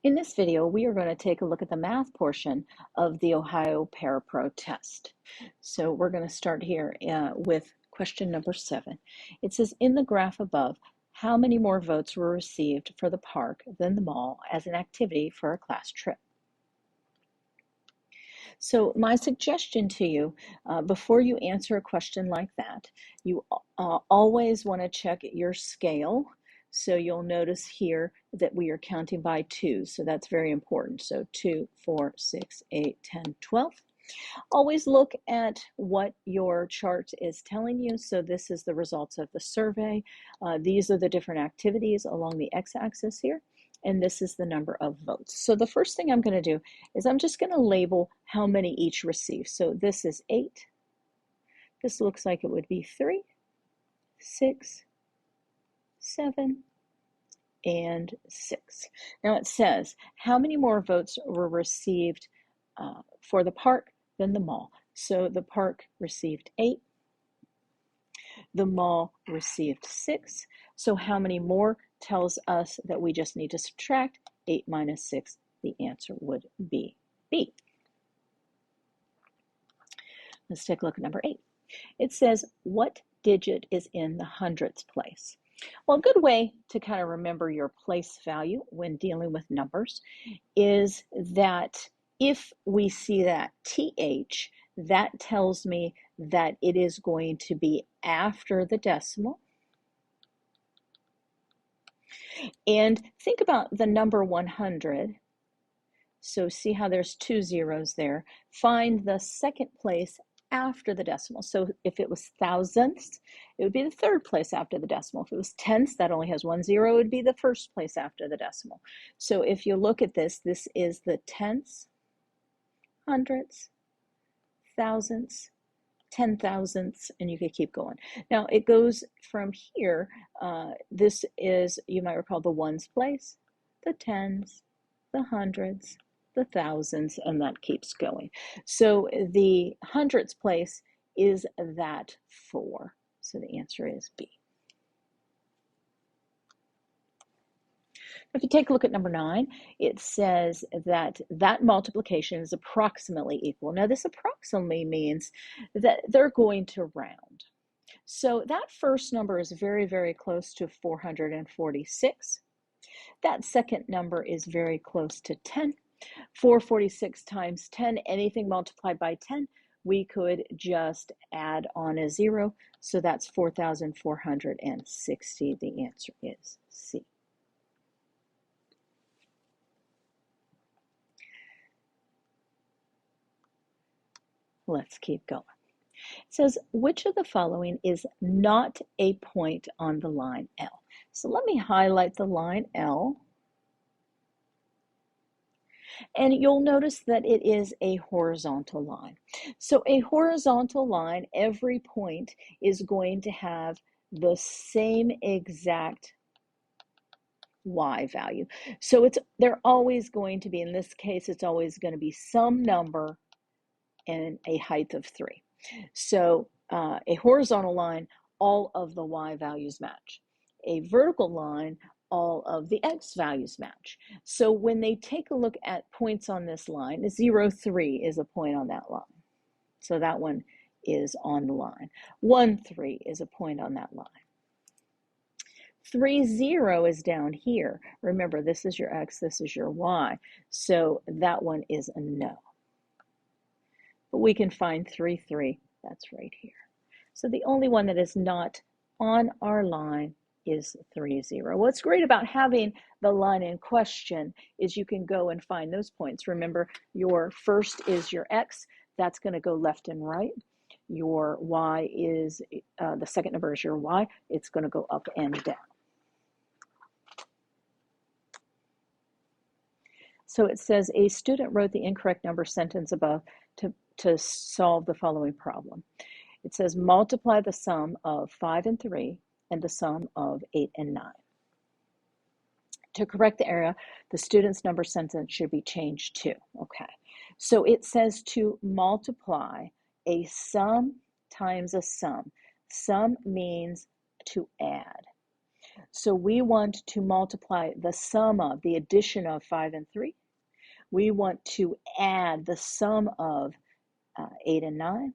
In this video, we are going to take a look at the math portion of the Ohio Parapro test. So we're going to start here with question number 7. It says, in the graph above, how many more votes were received for the park than the mall as an activity for a class trip? So my suggestion to you, before you answer a question like that, you always want to check your scale. So you'll notice here that we are counting by 2, so that's very important. So 2, 4, 6, 8, 10, 12. Always look at what your chart is telling you. So this is the results of the survey. These are the different activities along the x-axis here, and this is the number of votes. So the first thing I'm going to do is I'm just going to label how many each received. So this is 8. This looks like it would be 3, 6, 7, and 6. Now it says, how many more votes were received for the park than the mall? So the park received 8. The mall received 6. So how many more tells us that we just need to subtract 8 minus 6. The answer would be B. Let's take a look at number 8. It says, what digit is in the hundredths place? Well, a good way to kind of remember your place value when dealing with numbers is that if we see that TH, that tells me that it is going to be after the decimal. And think about the number 100. So see how there's 2 zeros there. Find the second place after the decimal. So if it was thousandths, it would be the third place after the decimal. If it was tenths, that only has 1 0, it would be the first place after the decimal. So if you look at this, this is the tenths, hundredths, thousandths, 10,000ths, and you could keep going. Now it goes from here. This is, you might recall, the ones place, the tens, the hundreds, the thousands, and that keeps going. So the hundredths place is that 4. So the answer is B. If you take a look at number 9, it says that that multiplication is approximately equal. Now this approximately means that they're going to round. So that first number is very, very close to 446. That second number is very close to 10. 446 times 10, anything multiplied by 10, we could just add on a 0. So that's 4,460. The answer is C. Let's keep going. It says, which of the following is not a point on the line L? So let me highlight the line L. And you'll notice that it is a horizontal line. So a horizontal line, every point is going to have the same exact y value. So they're always going to be, in this case, it's always going to be some number and a height of 3. So a horizontal line, all of the y values match. A vertical line, all of the x values match. So when they take a look at points on this line, 0, 3 is a point on that line. So that one is on the line. 1, 3 is a point on that line. 3, 0 is down here. Remember, this is your x, this is your y. So that one is a no. But we can find 3, 3, that's right here. So the only one that is not on our line is 3, 0. What's great about having the line in question is you can go and find those points. Remember, your first is your x, that's going to go left and right. Your y is, the second number is your y, it's going to go up and down. So it says a student wrote the incorrect number sentence above to solve the following problem. It says multiply the sum of 5 and 3 and the sum of 8 and 9. To correct the error, the student's number sentence should be changed to. Okay, so it says to multiply a sum times a sum. Sum means to add. So we want to multiply the sum of the addition of 5 and 3. We want to add the sum of 8 and 9.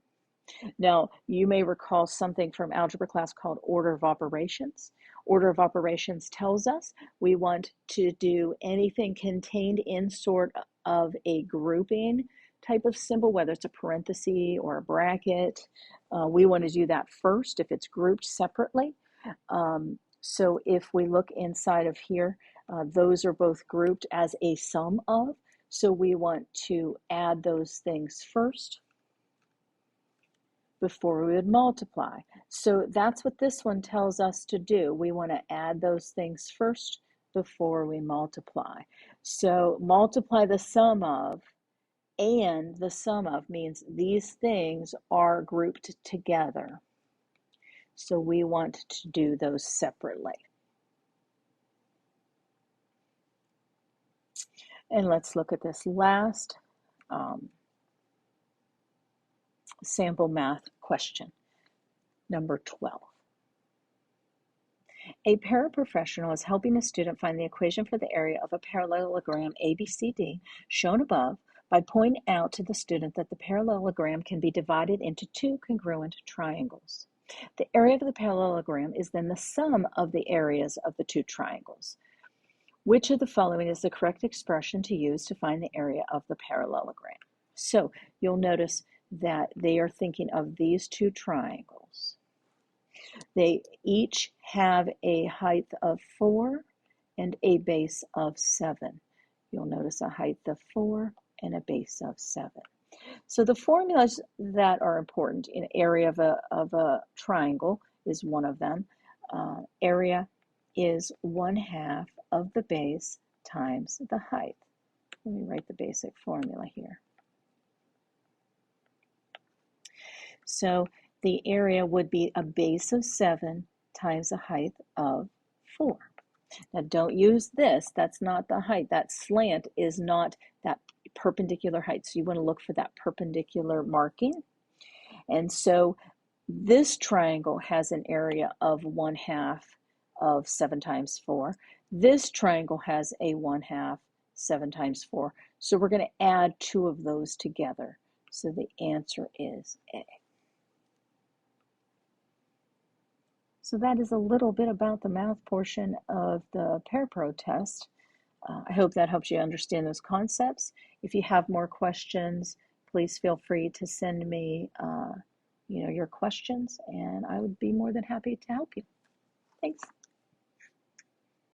Now, you may recall something from algebra class called order of operations. Order of operations tells us we want to do anything contained in sort of a grouping type of symbol, whether it's a parenthesis or a bracket. We want to do that first if it's grouped separately. So if we look inside of here, those are both grouped as a sum of. So we want to add those things first before we would multiply. So that's what this one tells us to do. We want to add those things first before we multiply. So multiply the sum of, and the sum of means these things are grouped together. So we want to do those separately. And let's look at this last sample math question, number 12. A paraprofessional is helping a student find the equation for the area of a parallelogram ABCD shown above by pointing out to the student that the parallelogram can be divided into two congruent triangles. The area of the parallelogram is then the sum of the areas of the two triangles. Which of the following is the correct expression to use to find the area of the parallelogram? So you'll notice that they are thinking of these two triangles. They each have a height of 4 and a base of 7. You'll notice a height of 4 and a base of 7. So the formulas that are important in area of a triangle is one of them. Area is 1/2 of the base times the height. Let me write the basic formula here. So the area would be a base of 7 times a height of 4. Now don't use this, that's not the height. That slant is not that perpendicular height. So you want to look for that perpendicular marking. And so this triangle has an area of 1/2 of 7 times 4. This triangle has a 1/2 7 times 4. So we're going to add two of those together. So the answer is A. So that is a little bit about the math portion of the Parapro test. I hope that helps you understand those concepts. If you have more questions, please feel free to send me your questions, and I would be more than happy to help you. Thanks.